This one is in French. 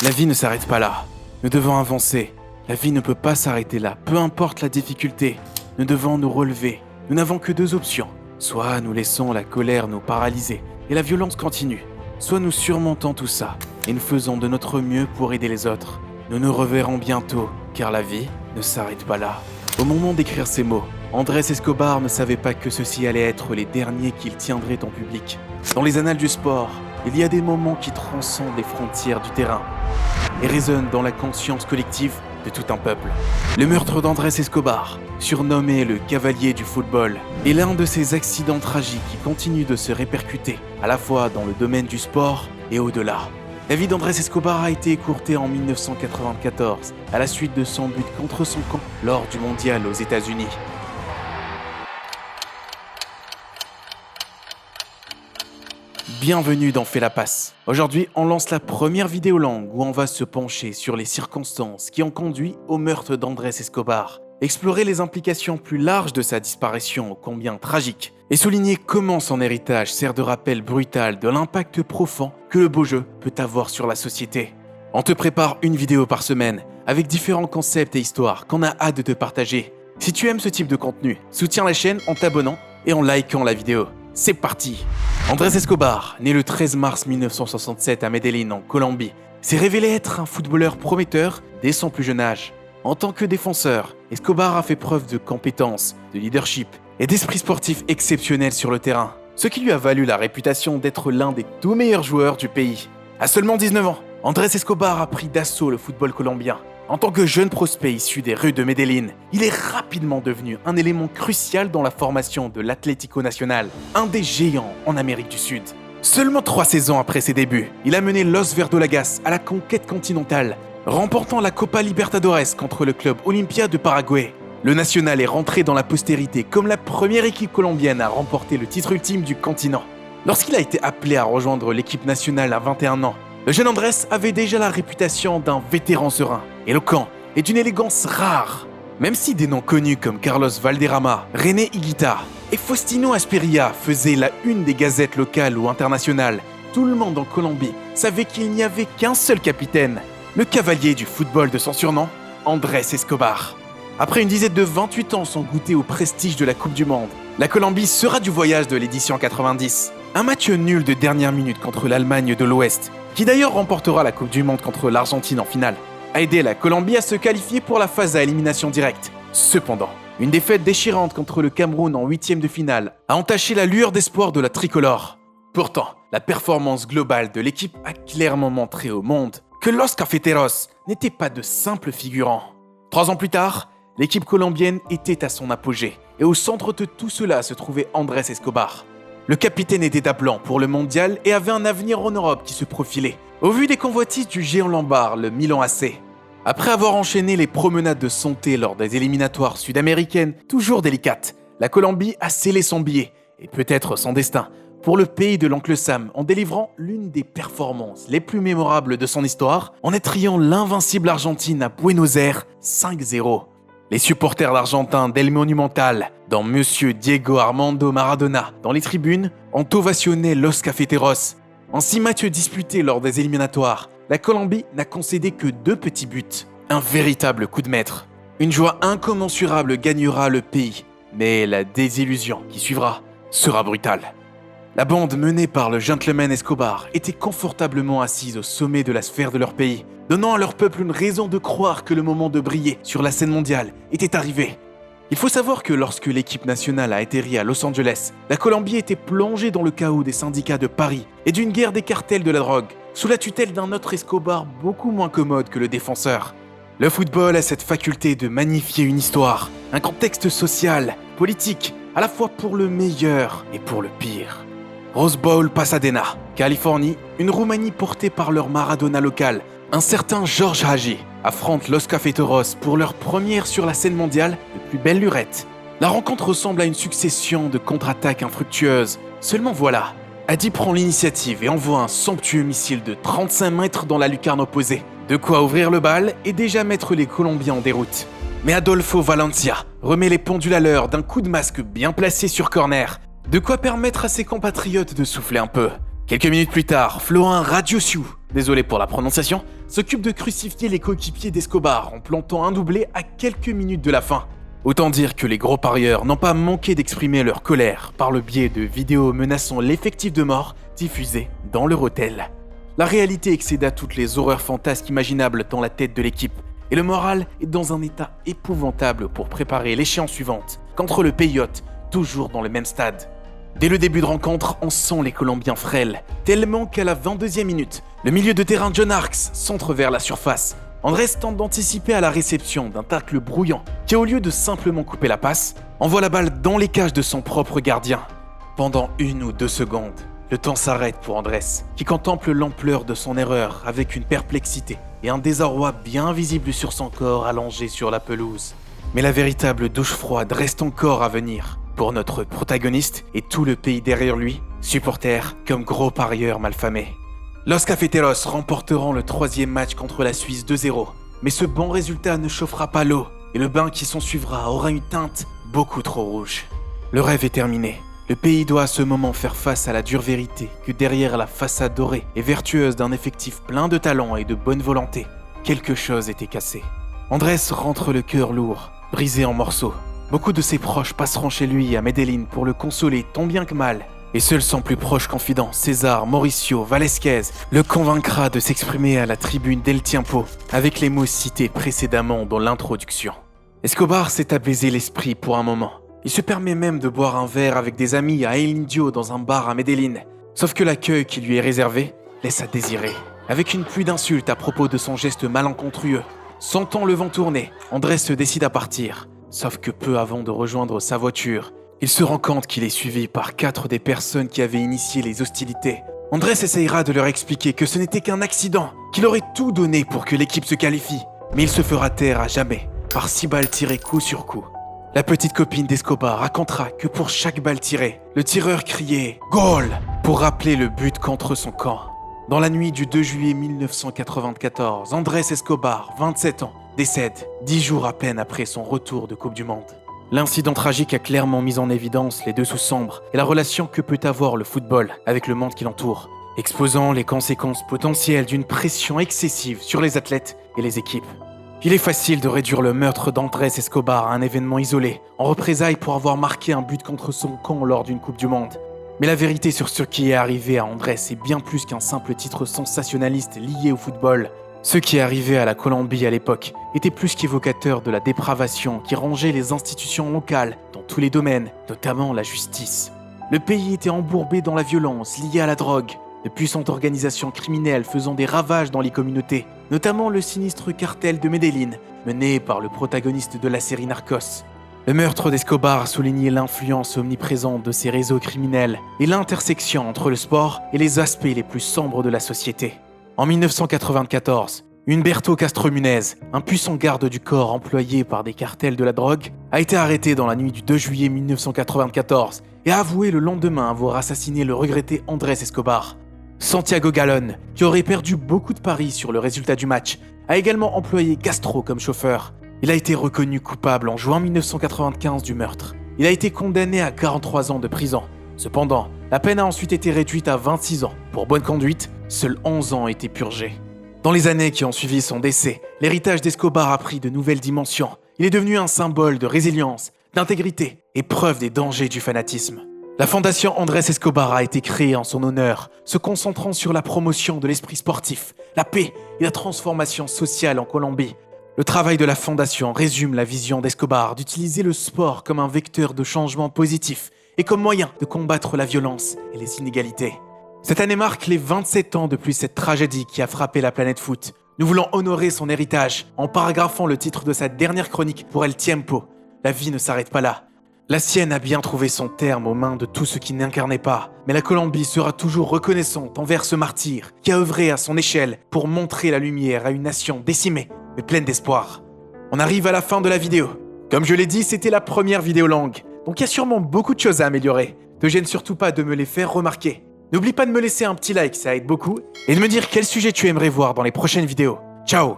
La vie ne s'arrête pas là. Nous devons avancer. La vie ne peut pas s'arrêter là. Peu importe la difficulté, nous devons nous relever. Nous n'avons que deux options. Soit nous laissons la colère nous paralyser et la violence continue. Soit nous surmontons tout ça et nous faisons de notre mieux pour aider les autres. Nous nous reverrons bientôt, car la vie ne s'arrête pas là. Au moment d'écrire ces mots, Andrés Escobar ne savait pas que ceux-ci allaient être les derniers qu'il tiendrait en public. Dans les annales du sport, il y a des moments qui transcendent les frontières du terrain et résonnent dans la conscience collective de tout un peuple. Le meurtre d'Andrés Escobar, surnommé le cavalier du football, est l'un de ces accidents tragiques qui continuent de se répercuter, à la fois dans le domaine du sport et au-delà. La vie d'Andrés Escobar a été écourtée en 1994, à la suite de son but contre son camp lors du mondial aux États-Unis. Bienvenue dans Fais la passe. Aujourd'hui, on lance la première vidéo longue où on va se pencher sur les circonstances qui ont conduit au meurtre d'Andrés Escobar, explorer les implications plus larges de sa disparition ô combien tragique, et souligner comment son héritage sert de rappel brutal de l'impact profond que le beau jeu peut avoir sur la société. On te prépare une vidéo par semaine, avec différents concepts et histoires qu'on a hâte de te partager. Si tu aimes ce type de contenu, soutiens la chaîne en t'abonnant et en likant la vidéo. C'est parti! Andrés Escobar, né le 13 mars 1967 à Medellín en Colombie, s'est révélé être un footballeur prometteur dès son plus jeune âge. En tant que défenseur, Escobar a fait preuve de compétences, de leadership et d'esprit sportif exceptionnel sur le terrain, ce qui lui a valu la réputation d'être l'un des tout meilleurs joueurs du pays. À seulement 19 ans, Andrés Escobar a pris d'assaut le football colombien. En tant que jeune prospect issu des rues de Medellín, il est rapidement devenu un élément crucial dans la formation de l'Atlético Nacional, un des géants en Amérique du Sud. Seulement 3 saisons après ses débuts, il a mené Los Verdolagas à la conquête continentale, remportant la Copa Libertadores contre le club Olimpia de Paraguay. Le Nacional est rentré dans la postérité comme la première équipe colombienne à remporter le titre ultime du continent. Lorsqu'il a été appelé à rejoindre l'équipe nationale à 21 ans, le jeune Andrés avait déjà la réputation d'un vétéran serein, éloquent et d'une élégance rare. Même si des noms connus comme Carlos Valderrama, René Higuita et Faustino Asprilla faisaient la une des gazettes locales ou internationales, tout le monde en Colombie savait qu'il n'y avait qu'un seul capitaine, le cavalier du football de son surnom, Andrés Escobar. Après une dizaine de 28 ans sans goûter au prestige de la Coupe du Monde, la Colombie sera du voyage de l'édition 90. Un match nul de dernière minute contre l'Allemagne de l'Ouest, qui d'ailleurs remportera la Coupe du Monde contre l'Argentine en finale, a aidé la Colombie à se qualifier pour la phase à élimination directe. Cependant, une défaite déchirante contre le Cameroun en 8e de finale a entaché la lueur d'espoir de la tricolore. Pourtant, la performance globale de l'équipe a clairement montré au monde que Los Cafeteros n'étaient pas de simples figurants. 3 ans plus tard, l'équipe colombienne était à son apogée, et au centre de tout cela se trouvait Andrés Escobar. Le capitaine était appelant pour le mondial et avait un avenir en Europe qui se profilait, au vu des convoitises du géant lombard, le Milan AC. Après avoir enchaîné les promenades de santé lors des éliminatoires sud-américaines, toujours délicates, la Colombie a scellé son billet, et peut-être son destin, pour le pays de l'oncle Sam en délivrant l'une des performances les plus mémorables de son histoire, en étrillant l'invincible Argentine à Buenos Aires 5-0. Les supporters d'Argentin d'El Monumental, dont Monsieur Diego Armando Maradona, dans les tribunes, ont ovationné Los Cafeteros. En 6 matchs disputés lors des éliminatoires, la Colombie n'a concédé que 2 petits buts. Un véritable coup de maître. Une joie incommensurable gagnera le pays, mais la désillusion qui suivra sera brutale. La bande menée par le gentleman Escobar était confortablement assise au sommet de la sphère de leur pays, donnant à leur peuple une raison de croire que le moment de briller sur la scène mondiale était arrivé. Il faut savoir que lorsque l'équipe nationale a atterri à Los Angeles, la Colombie était plongée dans le chaos des syndicats de Paris et d'une guerre des cartels de la drogue, sous la tutelle d'un autre Escobar beaucoup moins commode que le défenseur. Le football a cette faculté de magnifier une histoire, un contexte social, politique, à la fois pour le meilleur et pour le pire. Rose Bowl Pasadena, Californie, une Roumanie portée par leur Maradona local, un certain George Hagi, affronte Los Cafeteros pour leur première sur la scène mondiale de plus belle lurette. La rencontre ressemble à une succession de contre-attaques infructueuses. Seulement voilà, Hagi prend l'initiative et envoie un somptueux missile de 35 mètres dans la lucarne opposée. De quoi ouvrir le bal et déjà mettre les Colombiens en déroute. Mais Adolfo Valencia remet les pendules à l'heure d'un coup de masque bien placé sur corner. De quoi permettre à ses compatriotes de souffler un peu. Quelques minutes plus tard, Florin Radiociu désolé pour la prononciation, s'occupe de crucifier les coéquipiers d'Escobar en plantant un doublé à quelques minutes de la fin. Autant dire que les gros parieurs n'ont pas manqué d'exprimer leur colère par le biais de vidéos menaçant l'effectif de mort diffusées dans leur hôtel. La réalité excéda toutes les horreurs fantasques imaginables dans la tête de l'équipe, et le moral est dans un état épouvantable pour préparer l'échéance suivante, contre le pays hôte, toujours dans le même stade. Dès le début de rencontre, on sent les Colombiens frêles, tellement qu'à la 22e minute, le milieu de terrain John Arks centre vers la surface. Andrés tente d'anticiper à la réception d'un tacle brouillant qui, au lieu de simplement couper la passe, envoie la balle dans les cages de son propre gardien. Pendant 1 ou 2 secondes, le temps s'arrête pour Andrés, qui contemple l'ampleur de son erreur avec une perplexité et un désarroi bien visible sur son corps allongé sur la pelouse. Mais la véritable douche froide reste encore à venir pour notre protagoniste et tout le pays derrière lui, supporters comme gros parieurs malfamés. Los Cafeteros remporteront le 3e match contre la Suisse 2-0, mais ce bon résultat ne chauffera pas l'eau et le bain qui s'en suivra aura une teinte beaucoup trop rouge. Le rêve est terminé. Le pays doit à ce moment faire face à la dure vérité que derrière la façade dorée et vertueuse d'un effectif plein de talent et de bonne volonté, quelque chose était cassé. Andrés rentre le cœur lourd, brisé en morceaux. Beaucoup de ses proches passeront chez lui à Medellín pour le consoler tant bien que mal. Et seul son plus proche confident, César Mauricio Valesquez, le convaincra de s'exprimer à la tribune d'El Tiempo avec les mots cités précédemment dans l'introduction. Escobar s'est apaisé l'esprit pour un moment. Il se permet même de boire un verre avec des amis à El Indio dans un bar à Medellín. Sauf que l'accueil qui lui est réservé laisse à désirer. Avec une pluie d'insultes à propos de son geste malencontreux, sentant le vent tourner, Andrés se décide à partir. Sauf que peu avant de rejoindre sa voiture, il se rend compte qu'il est suivi par 4 des personnes qui avaient initié les hostilités. Andrés essayera de leur expliquer que ce n'était qu'un accident, qu'il aurait tout donné pour que l'équipe se qualifie. Mais il se fera taire à jamais, par 6 balles tirées coup sur coup. La petite copine d'Escobar racontera que pour chaque balle tirée, le tireur criait « Goal !» pour rappeler le but contre son camp. Dans la nuit du 2 juillet 1994, Andrés Escobar, 27 ans, décède 10 jours à peine après son retour de Coupe du Monde. L'incident tragique a clairement mis en évidence les dessous sombres et la relation que peut avoir le football avec le monde qui l'entoure, exposant les conséquences potentielles d'une pression excessive sur les athlètes et les équipes. Il est facile de réduire le meurtre d'Andrés Escobar à un événement isolé, en représailles pour avoir marqué un but contre son camp lors d'une Coupe du Monde. Mais la vérité sur ce qui est arrivé à Andrés est bien plus qu'un simple titre sensationnaliste lié au football. Ce qui est arrivé à la Colombie à l'époque était plus qu'évocateur de la dépravation qui rongeait les institutions locales dans tous les domaines, notamment la justice. Le pays était embourbé dans la violence liée à la drogue, de puissantes organisations criminelles faisant des ravages dans les communautés, notamment le sinistre cartel de Medellín, mené par le protagoniste de la série Narcos. Le meurtre d'Escobar soulignait l'influence omniprésente de ces réseaux criminels et l'intersection entre le sport et les aspects les plus sombres de la société. En 1994, Humberto Castromunez, un puissant garde du corps employé par des cartels de la drogue, a été arrêté dans la nuit du 2 juillet 1994 et a avoué le lendemain avoir assassiné le regretté Andrés Escobar. Santiago Galón, qui aurait perdu beaucoup de paris sur le résultat du match, a également employé Castro comme chauffeur. Il a été reconnu coupable en juin 1995 du meurtre. Il a été condamné à 43 ans de prison. Cependant, la peine a ensuite été réduite à 26 ans. Pour bonne conduite, seuls 11 ans étaient purgés. Dans les années qui ont suivi son décès, l'héritage d'Escobar a pris de nouvelles dimensions. Il est devenu un symbole de résilience, d'intégrité et preuve des dangers du fanatisme. La fondation Andrés Escobar a été créée en son honneur, se concentrant sur la promotion de l'esprit sportif, la paix et la transformation sociale en Colombie. Le travail de la fondation résume la vision d'Escobar d'utiliser le sport comme un vecteur de changement positif et comme moyen de combattre la violence et les inégalités. Cette année marque les 27 ans depuis cette tragédie qui a frappé la planète foot. Nous voulons honorer son héritage en paragraphant le titre de sa dernière chronique pour El Tiempo. La vie ne s'arrête pas là. La sienne a bien trouvé son terme aux mains de tout ce qui n'incarnait pas, mais la Colombie sera toujours reconnaissante envers ce martyr qui a œuvré à son échelle pour montrer la lumière à une nation décimée mais pleine d'espoir. On arrive à la fin de la vidéo. Comme je l'ai dit, c'était la première vidéo longue, donc il y a sûrement beaucoup de choses à améliorer. Ne gêne surtout pas de me les faire remarquer. N'oublie pas de me laisser un petit like, ça aide beaucoup, et de me dire quel sujet tu aimerais voir dans les prochaines vidéos. Ciao!